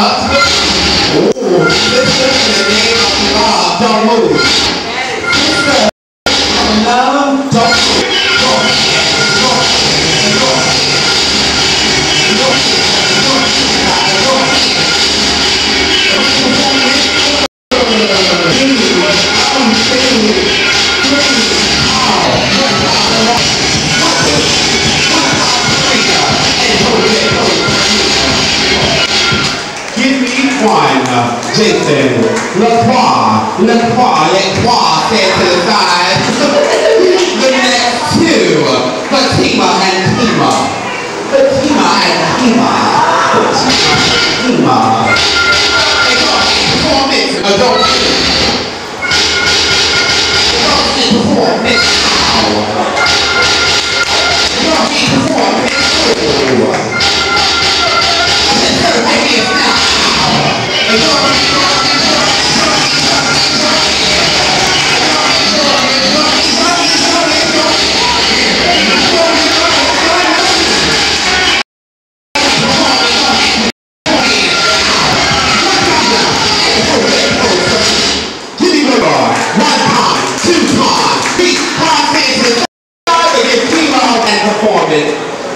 Up to the... Ooh, listen to the name of love. Don't move. Sister, love, don't move. Jason, Lacroix, stand to the side. The next two, Fatima and Kima. Fatima and Kima. Performance, adult performance.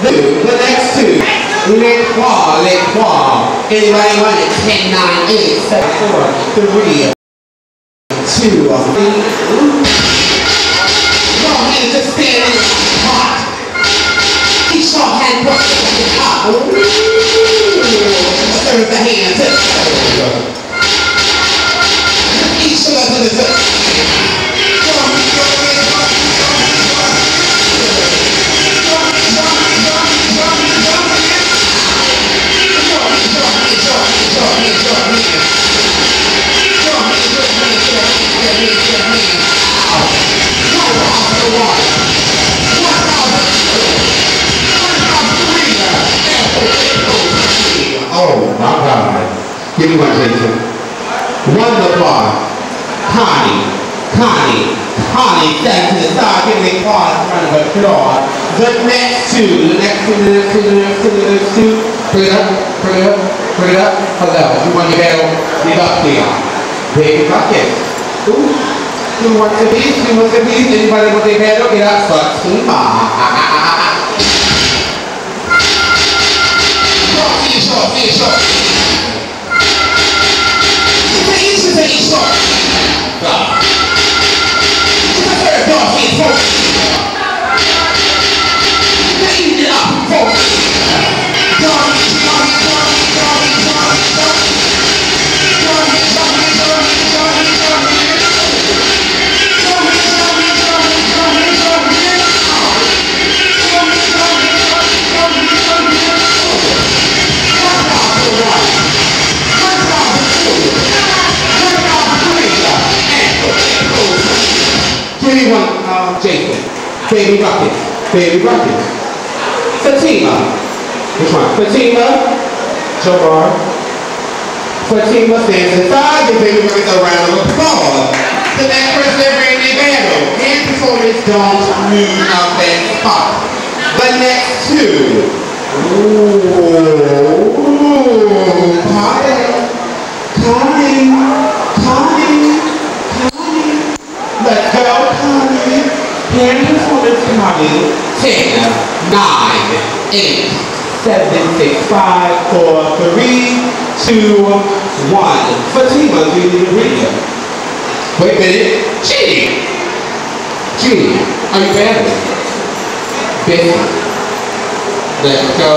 The next two, Les Croix. Anybody want it? 10, 9, 8, 7, 4, 3, 2, 1. Your hands just standing hot. Each your hand up to the top. Serve the hands. Each of us to the top. Oh my God. Give me one, Jason. One applause. Connie, stand to the side, give me applause in front of the floor. The next two. Bring it up. Hello. You want your bell? Get up there. Baby bucket. Ooh. Who wants a piece? Anybody want their bell? Get up. Finish up. Jason, Baby Rocket. Fatima. Which one? Fatima. Jabbar. Fatima stands inside. Give Baby Rocket a round of applause. The next person ever in the battle. And performance don't move out that spot. The next two. Connie. Let's go, Connie. Hand performance, Connie. 10, 9, 8, 7, 6, 5, 4, 3, 2, 1. Fatima, do you need a radio? Wait a minute. Genie, are you battling? Baby. Let's go.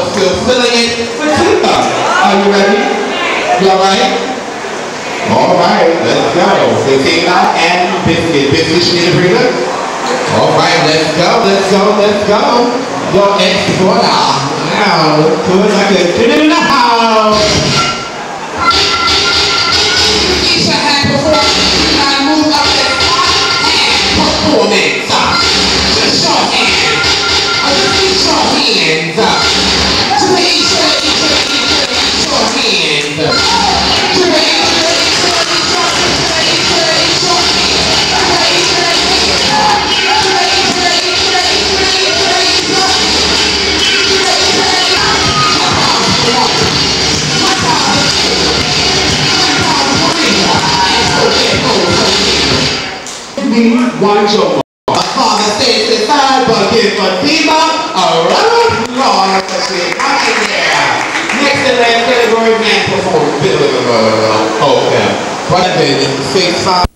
Still filling it with Fatima. Are you ready? You all right? All right, let's go. go. Fatima and Biscuit. Biscuit, you need a breather? All right, let's go, let's go, let's go. Your export out. Now, do it like a did it in the house. Each hand performance. Now move up that hand performance. Just short hand. Just each short hands. To the each short hands. To the one joke. My father says it's hard, but give Fatima a round of applause for being out there. Next to that category, man performance. Okay. 6, 5.